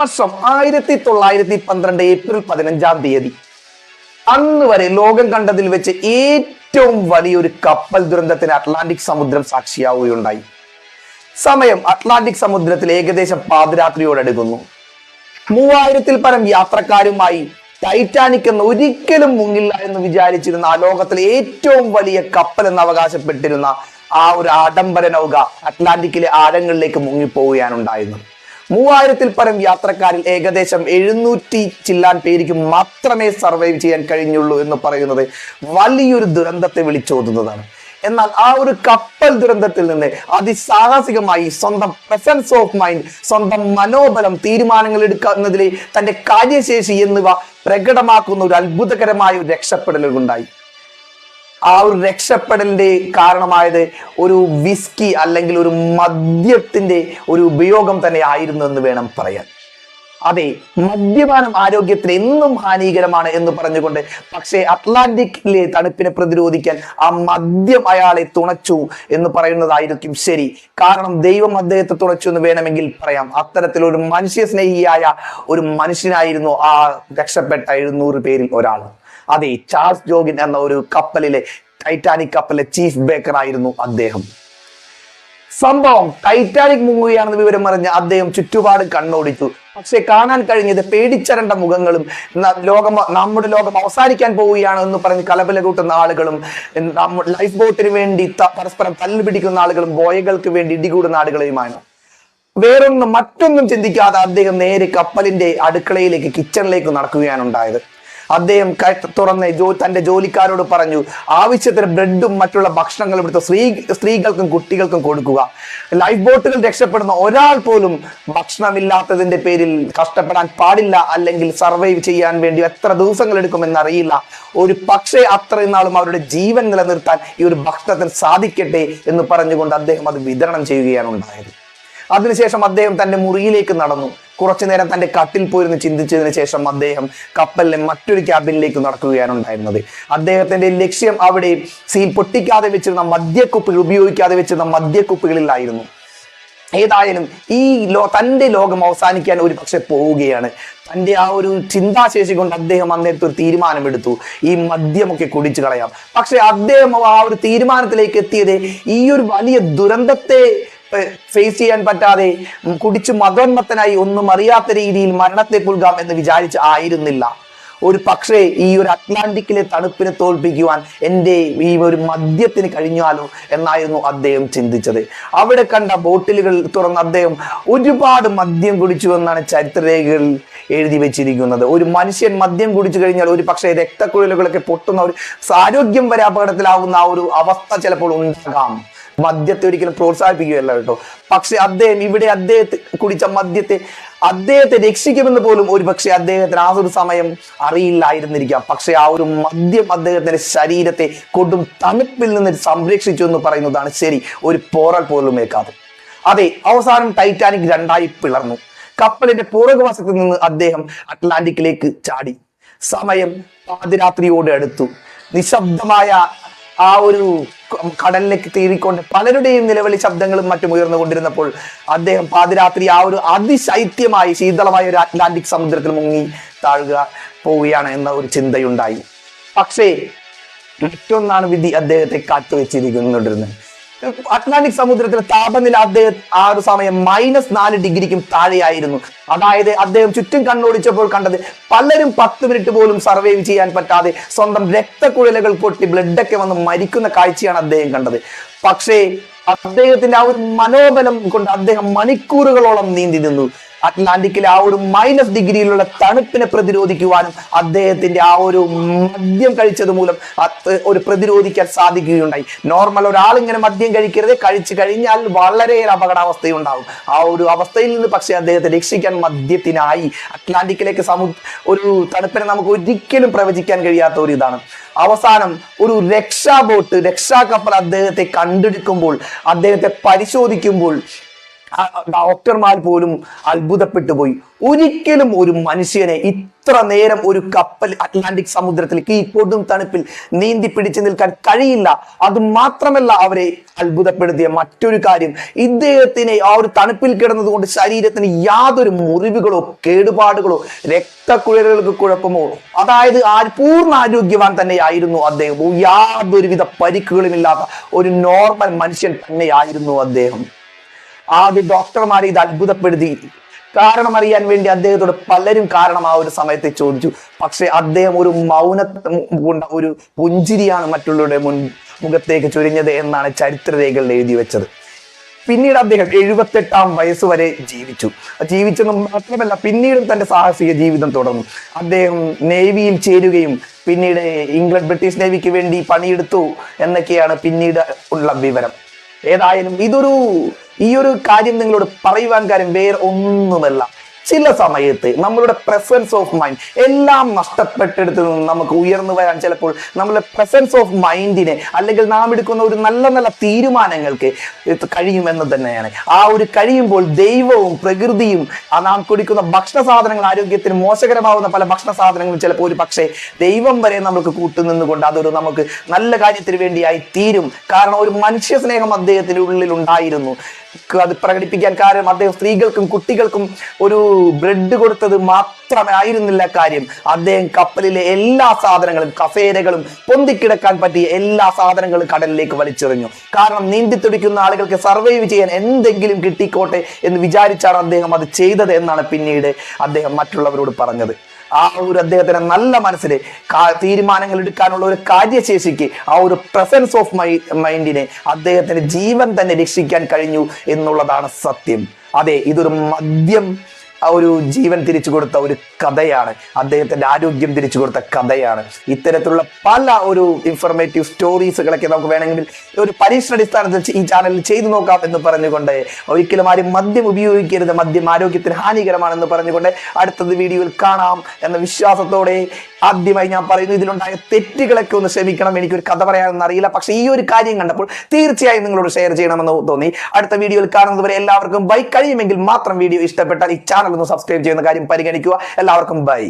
വർഷം 1912 ഏപ്രിൽ 15 അന്ന് വരെ ലോകം കണ്ടതിൽ വെച്ച് ഏറ്റവും വലിയൊരു കപ്പൽ ദുരന്തത്തിന് അറ്റ്ലാന്റിക് സമുദ്രം സാക്ഷിയാവുകയുണ്ടായി. സമയം അറ്റ്ലാന്റിക് സമുദ്രത്തിൽ ഏകദേശം പാതിരാത്രിയോടടുക്കുന്നു. 3000-ൽ പരം യാത്രക്കാരുമായി ടൈറ്റാനിക് എന്ന് ഒരിക്കലും മുങ്ങില്ല എന്ന് വിചാരിച്ചിരുന്ന ആ ലോകത്തിലെ ഏറ്റവും വലിയ കപ്പൽ എന്ന് അവകാശപ്പെട്ടിരുന്ന ആ ഒരു ആഡംബര നൗക അറ്റ്ലാന്റിക്കിലെ ആഴങ്ങളിലേക്ക് മുങ്ങിപ്പോവുകയാണ് ഉണ്ടായിരുന്നത്. 3000-ൽ പരം യാത്രക്കാരിൽ ഏകദേശം 700 ചില്ലാൻ പേർക്ക് മാത്രമേ സർവൈവ് ചെയ്യാൻ കഴിഞ്ഞുള്ളൂ എന്ന് പറയുന്നത് വലിയൊരു ദുരന്തത്തെ വിളിച്ചോതുന്നതാണ്. എന്നാൽ ആ ഒരു കപ്പൽ ദുരന്തത്തിൽ നിന്ന് അതിസാഹസികമായി സ്വന്തം പ്രസൻസ് ഓഫ് മൈൻഡ്, സ്വന്തം മനോബലം, തീരുമാനങ്ങൾ എടുക്കുന്നതിലെ തന്റെ കാര്യശേഷി എന്നിവ പ്രകടമാക്കുന്ന ഒരു അത്ഭുതകരമായ ഒരു രക്ഷപ്പെടലുണ്ടായി. ആ ഒരു രക്ഷപ്പെടലിന്റെ കാരണമായത് ഒരു വിസ്കി അല്ലെങ്കിൽ ഒരു മദ്യത്തിന്റെ ഒരു ഉപയോഗം തന്നെ ആയിരുന്നു എന്ന് വേണം പറയാൻ. അതെ, മദ്യപാനം ആരോഗ്യത്തിന് എന്നും ഹാനികരമാണ് എന്ന് പറഞ്ഞുകൊണ്ട്, പക്ഷേ അറ്റ്ലാന്റിക്കിലെ തണുപ്പിനെ പ്രതിരോധിക്കാൻ ആ മദ്യം അയാളെ തുണച്ചു എന്ന് പറയുന്നതായിരിക്കും ശരി. കാരണം ദൈവം അദ്ദേഹത്തെ തുണച്ചു എന്ന് വേണമെങ്കിൽ പറയാം. അത്തരത്തിലൊരു മനുഷ്യ സ്നേഹിയായ ഒരു മനുഷ്യനായിരുന്നു ആ രക്ഷപ്പെട്ട 700 പേരിൽ ഒരാൾ. അതെ, ചാൾസ് ജോഗിൻ എന്ന ഒരു കപ്പലിലെ, ടൈറ്റാനിക് കപ്പലിലെ ചീഫ് ബേക്കർ ആയിരുന്നു അദ്ദേഹം. സംഭവം ടൈറ്റാനിക് മുങ്ങുകയാണെന്ന് വിവരം അറിഞ്ഞ് അദ്ദേഹം ചുറ്റുപാട് കണ്ണോടിച്ചു. പക്ഷെ കാണാൻ കഴിഞ്ഞത് പേടിച്ചരണ്ട മുഖങ്ങളും നമ്മുടെ ലോകം അവസാനിക്കാൻ പോവുകയാണ് എന്ന് പറഞ്ഞ് കലബല കൂട്ടുന്ന ആളുകളും, ലൈഫ് ബോട്ടിന് വേണ്ടി പരസ്പരം തല്ലുപിടിക്കുന്ന ആളുകളും, ബോയകൾക്ക് വേണ്ടി ഇടികൂടുന്ന ആളുകളുമാണ്. മറ്റൊന്നും ചിന്തിക്കാതെ അദ്ദേഹം നേരെ കപ്പലിന്റെ അടുക്കളയിലേക്ക്, കിച്ചണിലേക്ക് നടക്കുകയാണ് ഉണ്ടായത്. അദ്ദേഹം തുറന്ന് തന്റെ ജോലിക്കാരോട് പറഞ്ഞു, ആവശ്യത്തിന് ബ്രെഡും മറ്റുള്ള ഭക്ഷണങ്ങളും എടുത്ത് സ്ത്രീകൾക്കും കുട്ടികൾക്കും കൊടുക്കുക. ലൈഫ് ബോട്ടുകൾ രക്ഷപ്പെടുന്ന ഒരാൾ പോലും ഭക്ഷണമില്ലാത്തതിന്റെ പേരിൽ കഷ്ടപ്പെടാൻ പാടില്ല, അല്ലെങ്കിൽ സർവൈവ് ചെയ്യാൻ വേണ്ടി എത്ര ദിവസങ്ങൾ എടുക്കുമെന്നറിയില്ല. ഒരു പക്ഷേ അത്രയും നാളും അവരുടെ ജീവൻ നിലനിർത്താൻ ഈ ഒരു ഭക്ഷണത്തിന് സാധിക്കട്ടെ എന്ന് പറഞ്ഞുകൊണ്ട് അദ്ദേഹം അത് വിതരണം ചെയ്യുകയാണ് ഉണ്ടായത്. അതിനുശേഷം അദ്ദേഹം തന്റെ മുറിയിലേക്ക് നടന്നു. കുറച്ചു നേരം തന്റെ കട്ടിൽ പോയിരുന്ന് ചിന്തിച്ചതിന് ശേഷം അദ്ദേഹം കപ്പലിലെ മറ്റൊരു ക്യാബിനിലേക്ക് നടക്കുകയാണ് ഉണ്ടായിരുന്നത്. അദ്ദേഹത്തിന്റെ ലക്ഷ്യം അവിടെ സീൽ പൊട്ടിക്കാതെ വെച്ചിരുന്ന മദ്യക്കുപ്പികൾ, ഉപയോഗിക്കാതെ വെച്ചിരുന്ന മദ്യക്കുപ്പികളിലായിരുന്നു. ഏതായാലും തന്റെ ലോകം അവസാനിക്കാൻ ഒരു പക്ഷെ പോവുകയാണ്. തന്റെ ആ ഒരു ചിന്താശേഷി കൊണ്ട് അദ്ദേഹം അന്നേരത്തെ ഒരു തീരുമാനമെടുത്തു, ഈ മദ്യമൊക്കെ കുടിച്ചു കളയാം. പക്ഷെ അദ്ദേഹം ആ ഒരു തീരുമാനത്തിലേക്ക് എത്തിയത് ഈ ഒരു വലിയ ദുരന്തത്തെ ഫേസ് ചെയ്യാൻ പറ്റാതെ കുടിച്ചു മതോന്മത്തനായി ഒന്നും അറിയാത്ത രീതിയിൽ മരണത്തെ പുൽകാം എന്ന് വിചാരിച്ച് ആയിരുന്നില്ല. ഒരു പക്ഷേ ഈ ഒരു അറ്റ്ലാന്റിക്കിലെ തണുപ്പിനെ തോൽപ്പിക്കുവാൻ എൻ്റെ ഈ ഒരു മദ്യത്തിന് കഴിഞ്ഞാലോ എന്നായിരുന്നു അദ്ദേഹം ചിന്തിച്ചത്. അവിടെ കണ്ട ബോട്ടിലുകൾ തുറന്ന് അദ്ദേഹം ഒരുപാട് മദ്യം കുടിച്ചു എന്നാണ് ചരിത്രരേഖകളിൽ എഴുതി വെച്ചിരിക്കുന്നത്. ഒരു മനുഷ്യൻ മദ്യം കുടിച്ചു കഴിഞ്ഞാൽ ഒരു പക്ഷേ രക്തക്കുഴലുകളൊക്കെ പൊട്ടുന്ന ഒരു ആരോഗ്യം വരെ അപകടത്തിലാവുന്ന ആ ഒരു അവസ്ഥ ചിലപ്പോൾ ഉണ്ടാകാം. മദ്യത്തെ ഒരിക്കലും പ്രോത്സാഹിപ്പിക്കുകയല്ല കേട്ടോ. പക്ഷെ അദ്ദേഹത്തെ കുടിച്ച മദ്യത്തെ അദ്ദേഹത്തെ രക്ഷിക്കുമെന്ന് പോലും ഒരു പക്ഷെ അദ്ദേഹത്തിന് ആ ഒരു സമയം അറിയില്ലായിരുന്നിരിക്കാം. പക്ഷെ ആ ഒരു മദ്യം അദ്ദേഹത്തിന്റെ ശരീരത്തെ കൊടും തണുപ്പിൽ നിന്ന് സംരക്ഷിച്ചു എന്ന് പറയുന്നതാണ് ശരി, ഒരു പോറൽ പോലും ഏൽക്കാതെ. അതെ, അവസാനം ടൈറ്റാനിക് രണ്ടായി പിളർന്നു. കപ്പലിന്റെ പുറകുവശത്ത് നിന്ന് അദ്ദേഹം അറ്റ്ലാന്റിക്കിലേക്ക് ചാടി. സമയം പാതിരാത്രിയോട് അടുത്തു. നിശബ്ദമായ ആ ഒരു കടലിലേക്ക് തീരിക്കൊണ്ട് പലരുടെയും നിലവിളി ശബ്ദങ്ങളും മറ്റും ഉയർന്നുകൊണ്ടിരുന്നപ്പോൾ അദ്ദേഹം പാതിരാത്രി ആ ഒരു അതിശൈത്യമായി ശീതളമായ ഒരു അറ്റ്ലാന്റിക് സമുദ്രത്തിൽ മുങ്ങി പോവുകയാണ് എന്ന ഒരു ചിന്തയുണ്ടായി. പക്ഷേ മറ്റൊന്നാണ് വിധി അദ്ദേഹത്തെ കാത്തുവെച്ചിരിക്കുന്നുണ്ടിരുന്നത്. അറ്റ്ലാന്റിക് സമുദ്രത്തിലെ താപനില അദ്ദേഹം ആ ഒരു സമയം -4 ഡിഗ്രിക്കും താഴെയായിരുന്നു. അതായത് അദ്ദേഹം ചുറ്റും കണ്ണോടിച്ചപ്പോൾ കണ്ടത് പലരും 10 മിനിറ്റ് പോലും സർവൈവ് ചെയ്യാൻ പറ്റാതെ സ്വന്തം രക്തക്കുഴലുകൾ പൊട്ടി ബ്ലഡൊക്കെ വന്ന് മരിക്കുന്ന കാഴ്ചയാണ് അദ്ദേഹം കണ്ടത്. പക്ഷേ അദ്ദേഹത്തിന്റെ ആ ഒരു മനോബലം കൊണ്ട് അദ്ദേഹം മണിക്കൂറുകളോളം നീന്തി നിന്നു. അറ്റ്ലാന്റിക്കിലെ ആ ഒരു -ഡിഗ്രിയിലുള്ള തണുപ്പിനെ പ്രതിരോധിക്കുവാനും അദ്ദേഹത്തിന്റെ ആ ഒരു മദ്യം കഴിച്ചത് മൂലം ഒരു പ്രതിരോധിക്കാൻ സാധിക്കുകയുണ്ടായി. നോർമൽ ഒരാൾ ഇങ്ങനെ മദ്യം കഴിക്കരുത്, കഴിച്ചു കഴിഞ്ഞാൽ വളരെ അപകടാവസ്ഥയുണ്ടാകും. ആ ഒരു അവസ്ഥയിൽ നിന്ന് പക്ഷെ അദ്ദേഹത്തെ രക്ഷിക്കാൻ മദ്യത്തിനായി. അറ്റ്ലാന്റിക്കിലേക്ക് ഒരു തണുപ്പിനെ നമുക്ക് ഒരിക്കലും പ്രവചിക്കാൻ കഴിയാത്ത ഒരു ഇതാണ്. അവസാനം ഒരു രക്ഷാ കപ്പൽ അദ്ദേഹത്തെ കണ്ടെടുക്കുമ്പോൾ, അദ്ദേഹത്തെ പരിശോധിക്കുമ്പോൾ ഡോക്ടർമാർ പോലും അത്ഭുതപ്പെട്ടു പോയി. ഒരിക്കലും ഒരു മനുഷ്യനെ ഇത്ര നേരം ഒരു കപ്പൽ അറ്റ്ലാന്റിക് സമുദ്രത്തിലേക്ക് ഈ കൊടും തണുപ്പിൽ നീന്തി പിടിച്ചു നിൽക്കാൻ കഴിയില്ല. അത് മാത്രമല്ല, അവരെ അത്ഭുതപ്പെടുത്തിയ മറ്റൊരു കാര്യം, ഇദ്ദേഹത്തിന് ആ ഒരു തണുപ്പിൽ കിടന്നത് കൊണ്ട് ശരീരത്തിന് യാതൊരു മുറിവുകളോ കേടുപാടുകളോ രക്തക്കുഴലുകൾക്ക് കുഴപ്പമോ, അതായത് പൂർണ്ണ ആരോഗ്യവാൻ തന്നെയായിരുന്നു അദ്ദേഹം. യാതൊരുവിധ പരിക്കുകളും ഇല്ലാത്ത ഒരു നോർമൽ മനുഷ്യൻ തന്നെയായിരുന്നു അദ്ദേഹം. ആദ്യ ഡോക്ടർമാരെ ഇത് അത്ഭുതപ്പെടുത്തി. കാരണം അറിയാൻ വേണ്ടി അദ്ദേഹത്തോട് പലരും കാരണം ആ ഒരു സമയത്ത് ചോദിച്ചു. പക്ഷെ അദ്ദേഹം ഒരു മൗന കൊണ്ട് ഒരു പുഞ്ചിരിയാണ് മറ്റുള്ളവരുടെ മുഖത്തേക്ക് ചൊരിഞ്ഞത് എന്നാണ് ചരിത്രരേഖകളിൽ എഴുതി വെച്ചത്. പിന്നീട് അദ്ദേഹം 78-ാം വയസ്സ് വരെ ജീവിച്ചെന്ന് മാത്രമല്ല, പിന്നീടും തന്റെ സാഹസിക ജീവിതം തുടർന്നു. അദ്ദേഹം നേവിയിൽ ചേരുകയും പിന്നീട് ബ്രിട്ടീഷ് നേവിക്ക് വേണ്ടി പണിയെടുത്തു എന്നൊക്കെയാണ് പിന്നീട് ഉള്ള വിവരം. ഏതായാലും ഈ ഒരു കാര്യം നിങ്ങളോട് പറയുവാൻ കാര്യം വേറെ ഒന്നുമല്ല. ചില സമയത്ത് നമ്മളുടെ പ്രസൻസ് ഓഫ് മൈൻഡ് എല്ലാം നഷ്ടപ്പെട്ടെടുത്ത് നിന്ന് നമുക്ക് ഉയർന്നു വരാൻ ചിലപ്പോൾ നമ്മളുടെ പ്രസൻസ് ഓഫ് മൈൻഡിനെ, അല്ലെങ്കിൽ നാം എടുക്കുന്ന ഒരു നല്ല നല്ല തീരുമാനങ്ങൾക്ക് കഴിയുമെന്ന് തന്നെയാണ്. ആ ഒരു കഴിയുമ്പോൾ ദൈവവും പ്രകൃതിയും നാം കുടിക്കുന്ന ഭക്ഷണ സാധനങ്ങൾ, ആരോഗ്യത്തിന് മോശകരമാവുന്ന പല ഭക്ഷണ സാധനങ്ങളും ചിലപ്പോൾ ഒരു പക്ഷേ ദൈവം വരെ നമുക്ക് കൂട്ടുനിന്നുകൊണ്ട് അതൊരു നമുക്ക് നല്ല കാര്യത്തിന് വേണ്ടിയായി തീരും. കാരണം ഒരു മനുഷ്യ സ്നേഹം അദ്ദേഹത്തിന്റെ ഉള്ളിൽ ഉണ്ടായിരുന്നു. അത് പ്രകടിപ്പിക്കാൻ കാരണം അദ്ദേഹം സ്ത്രീകൾക്കും കുട്ടികൾക്കും ഒരു ബ്രെഡ് കൊടുത്തത് മാത്രമേ ആയിരുന്നില്ല കാര്യം. അദ്ദേഹം കപ്പലിലെ എല്ലാ സാധനങ്ങളും, കസേരകളും, പൊന്തിക്കിടക്കാൻ പറ്റിയ എല്ലാ സാധനങ്ങളും കടലിലേക്ക് വലിച്ചെറിഞ്ഞു. കാരണം നീന്തി തുടിക്കുന്ന ആളുകൾക്ക് സർവൈവ് ചെയ്യാൻ എന്തെങ്കിലും കിട്ടിക്കോട്ടെ എന്ന് വിചാരിച്ചാണ് അദ്ദേഹം അത് ചെയ്തത് എന്നാണ് പിന്നീട് അദ്ദേഹം മറ്റുള്ളവരോട് പറഞ്ഞത്. ആ ഒരു അദ്ദേഹത്തിന് നല്ല മനസ്സിൽ തീരുമാനങ്ങൾ എടുക്കാനുള്ള ഒരു കാര്യശേഷിക്ക്, ആ ഒരു പ്രസൻസ് ഓഫ് മൈൻഡിനെ അദ്ദേഹത്തിന് ജീവൻ തന്നെ രക്ഷിക്കാൻ കഴിഞ്ഞു എന്നുള്ളതാണ് സത്യം. അതെ, ഇതൊരു ഒരു ജീവൻ തിരിച്ചു കൊടുത്ത ഒരു കഥയാണ്. അദ്ദേഹത്തിന്റെ ആരോഗ്യം തിരിച്ചു കൊടുത്ത കഥയാണ്. ഇത്തരത്തിലുള്ള പല ഒരു ഇൻഫർമേറ്റീവ് സ്റ്റോറീസുകളൊക്കെ നമുക്ക് വേണമെങ്കിൽ ഒരു പരീക്ഷണാടിസ്ഥാനത്തിൽ ഈ ചാനലിൽ ചെയ്തു നോക്കാം എന്ന് പറഞ്ഞുകൊണ്ട്, ഒരിക്കലും ആരും മദ്യം ഉപയോഗിക്കരുത്, മദ്യം ആരോഗ്യത്തിന് ഹാനികരമാണെന്ന് പറഞ്ഞുകൊണ്ട് അടുത്തത് വീഡിയോയിൽ കാണാം എന്ന വിശ്വാസത്തോടെ ആദ്യമായി ഞാൻ പറയുന്നു, ഇതിലുണ്ടായ തെറ്റുകളൊക്കെ ഒന്ന് ക്ഷമിക്കണം. എനിക്കൊരു കഥ പറയാനൊന്നും അറിയില്ല, പക്ഷെ ഈ ഒരു കാര്യം കണ്ടപ്പോൾ തീർച്ചയായും നിങ്ങളോട് ഷെയർ ചെയ്യണമെന്ന് തോന്നി. അടുത്ത വീഡിയോയിൽ കാണുന്നത് വരെ എല്ലാവർക്കും ബൈ. കഴിയുമെങ്കിൽ മാത്രം വീഡിയോ ഇഷ്ടപ്പെട്ടാൽ ഈ ചാനൽ ഒന്ന് സബ്സ്ക്രൈബ് ചെയ്യുന്ന കാര്യം പരിഗണിക്കുക. എല്ലാവർക്കും ബൈ.